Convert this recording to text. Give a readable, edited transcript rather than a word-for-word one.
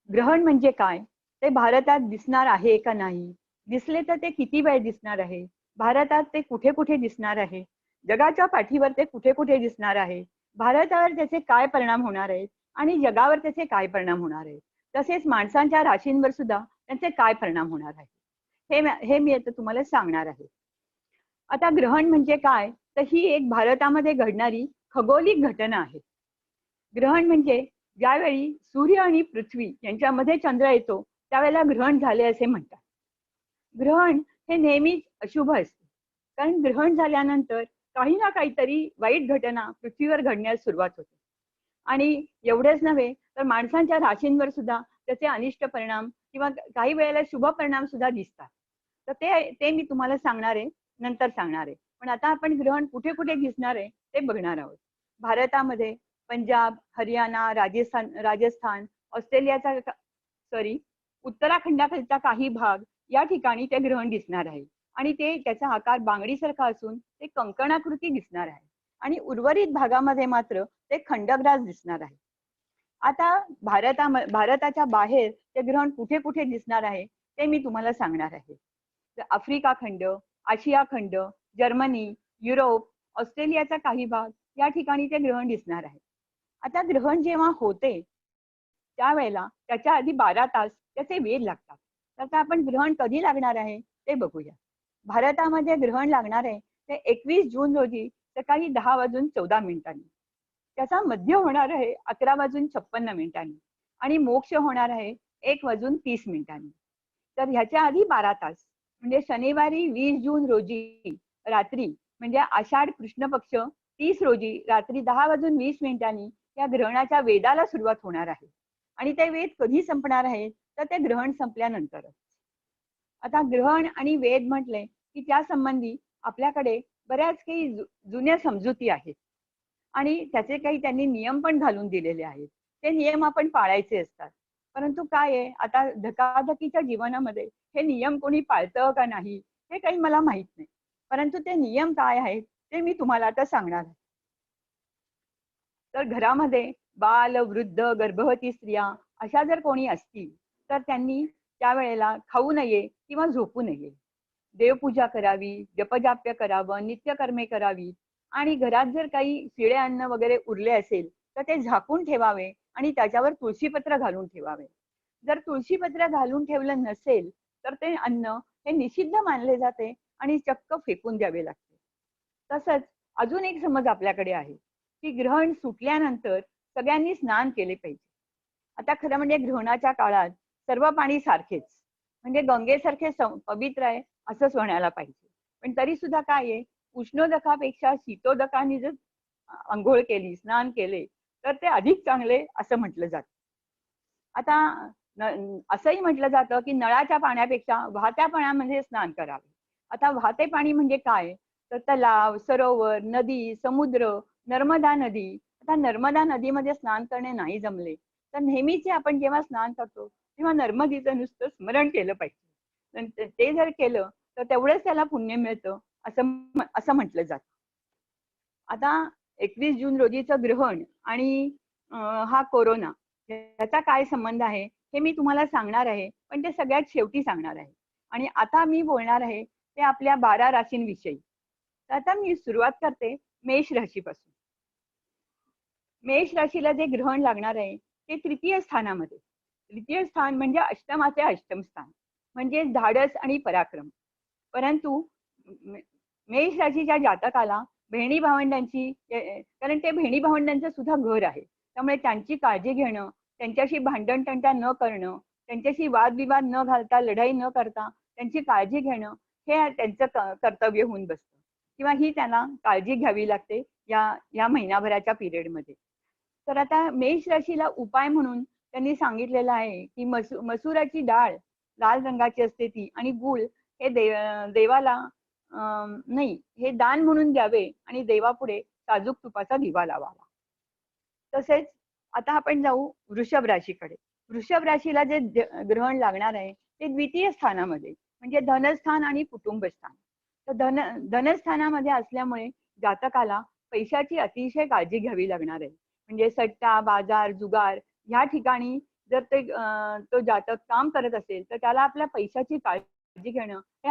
ग्रहण म्हणजे काय, ते भारतात दिसणार आहे का नाही, दिसले तर ते किती वेळ दिसणार आहे, भारतात ते कुठे कुठे दिसणार आहे, जगाच्या पाठीवर ते कुठे कुठे दिसणार आहे, भारतावर त्याचे काय परिणाम होणार आहेत आणि जगावर त्याचे काय परिणाम होणार आहेत, तसेच माणसांच्या राशींवर सुद्धा त्यांचे काय परिणाम होणार आहे, हे मी आता तुम्हाला सांगणार आहे. आता ग्रहण म्हणजे काय, तर ही एक भारतामध्ये घडणारी खगोलिक घटना आहे. ग्रहण म्हणजे ज्यावेळी सूर्य आणि पृथ्वी यांच्यामध्ये चंद्र येतो त्यावेळेला ग्रहण झाले असे म्हणतात. ग्रहण हे नेहमीच अशुभ असते, कारण ग्रहण झाल्यानंतर काही ना काहीतरी वाईट घटना पृथ्वीवर घडण्यास सुरुवात होते. आणि एवढेच नव्हे तर माणसांच्या राशींवर सुद्धा त्याचे अनिष्ट परिणाम किंवा काही वेळेला शुभ परिणाम सुद्धा दिसतात. तर ते ते मी तुम्हाला सांगणार आहे, नंतर सांगणार आहे. पण आता आपण ग्रहण कुठे कुठे दिसणार आहे ते बघणार आहोत. भारतामध्ये पंजाब, हरियाणा, राजस्थान, ऑस्ट्रेलियाचा सॉरी उत्तराखंडाखालचा काही भाग या ठिकाणी ते ग्रहण दिसणार आहे. आणि ते त्याचा आकार बांगडीसारखा असून ते कंकणाकृती दिसणार आहे. आणि उर्वरित भागामध्ये मात्र ते खंडग्रास दिसणार आहे. आता भारताच्या बाहेर ते ग्रहण कुठे कुठे दिसणार आहे ते मी तुम्हाला सांगणार आहे. तर आफ्रिका खंड, आशिया खंड, जर्मनी, युरोप, ऑस्ट्रेलियाचा काही भाग या ठिकाणी ते ग्रहण दिसणार आहे. आता ग्रहण जेव्हा होते त्यावेळेला त्याच्या आधी 12 तास त्याचे वेध लागतात. तर आता आपण ग्रहण कधी लागणार आहे ते बघूया. भारतामध्ये ग्रहण लागणार आहे ते 21 जून रोजी सकाळी 10:14 त्याचा मध्य होणार आहे 11:56 आणि मोक्ष होणार आहे 1:30. तर ह्याच्या आधी 12 तास म्हणजे शनिवारी 20 जून रोजी रात्री म्हणजे आषाढ कृष्ण पक्ष 30 रोजी रात्री 10:20 या ग्रहणाच्या वेदाला सुरुवात होणार आहे. आणि ते वेद कधी संपणार आहेत तर ते ग्रहण संपल्यानंतरच. आता ग्रहण आणि वेद म्हटले की त्या संबंधी आपल्याकडे बऱ्याच काही जुन्या समजुती आहेत आणि त्याचे काही त्यांनी नियम पण घालून दिलेले आहेत. ते नियम आपण पाळायचे असतात. परंतु काय आहे, आता धकाधकीच्या जीवनामध्ये हे नियम कोणी पाळतं का नाही हे काही मला माहित नाही. परंतु ते नियम काय आहेत ते मी तुम्हाला आता सांगणार आहे. तर घरामध्ये बाल, वृद्ध, गर्भवती स्त्रिया अशा जर कोणी असतील तर त्यांनी त्यावेळेला खाऊ नये किंवा झोपू नये. देवपूजा करावी, जपजाप्य करावं, नित्यकर्मे करावी आणि घरात जर काही शिळे अन्न वगैरे उरले असेल तर ते झाकून ठेवावे आणि त्याच्यावर तुळशीपत्र घालून ठेवावे. जर तुळशीपत्र घालून ठेवलं नसेल तर ते अन्न हे निषिद्ध मानले जाते आणि चक्क फेकून द्यावे लागते. तसंच अजून एक समज आपल्याकडे आहे की ग्रहण सुटल्यानंतर सगळ्यांनी स्नान केले पाहिजे. आता खरं म्हणजे ग्रहणाच्या काळात सर्व पाणी सारखेच म्हणजे गंगेसारखे पवित्र आहे असंच म्हणायला पाहिजे. पण तरी सुद्धा काय आहे, उष्णोदकापेक्षा शीतोदकाने जर अंघोळ केली, स्नान केले तर ते अधिक चांगले असं म्हटलं जातं. आता असंही म्हटलं जातं की नळाच्या पाण्यापेक्षा वाहत्या पाण्यामध्ये स्नान करावे. आता वाहते पाणी म्हणजे काय, तर तलाव, सरोवर, नदी, समुद्र, नर्मदा नदी. आता नर्मदा नदीमध्ये स्नान करणे नाही जमले तर नेहमीचे आपण जेव्हा स्नान करतो तेव्हा नर्मदेचं नुसतं स्मरण केलं पाहिजे. ते जर केलं तर तेवढंच त्याला पुण्य मिळतं असं असं म्हटलं जातं. आता 21 जून रोजीचं ग्रहण आणि हा कोरोना याचा काय संबंध आहे हे मी तुम्हाला सांगणार आहे, पण ते सगळ्यात शेवटी सांगणार आहे. आणि आता मी बोलणार आहे ते आपल्या 12 राशींविषयी. तर आता मी सुरुवात करते मेष राशीपासून. मेष राशीला जे ग्रहण लागणार आहे ते तृतीय स्थानामध्ये. तृतीय स्थान म्हणजे अष्टमाचे अष्टम स्थान म्हणजे धाडस आणि पराक्रम. परंतु मेष राशीच्या जातकाला बहिणी भावंडांची कारण ते बहिणी भावंडांचं सुद्धा घर आहे, त्यामुळे त्यांची काळजी घेणं, त्यांच्याशी भांडण तंटा न करणं, त्यांच्याशी वादविवाद न घालता, लढाई न करता त्यांची काळजी घेणं हे त्यांचं कर्तव्य होऊन बसतं किंवा ही त्यांना काळजी घ्यावी लागते या महिनाभराच्या पिरियडमध्ये. तर आता मेष राशीला उपाय म्हणून त्यांनी सांगितलेलं आहे की मसुराची डाळ लाल रंगाची असते ती आणि गूळ हे देवाला नाही हे दान म्हणून द्यावे आणि देवापुढे साजूक तुपाचा दिवा लावावा. तसेच आता आपण जाऊ वृषभ राशीकडे. वृषभ राशीला जे ग्रहण लागणार आहे ते द्वितीय स्थानामध्ये म्हणजे धनस्थान आणि कुटुंब स्थान. तर धनस्थानामध्ये असल्यामुळे जातकाला पैशाची अतिशय काळजी घ्यावी लागणार आहे. म्हणजे सट्टा, बाजार, जुगार ह्या ठिकाणी जर ते तो जातक काम करत असेल तर त्याला आपल्या पैशाची काळजी घेणं हे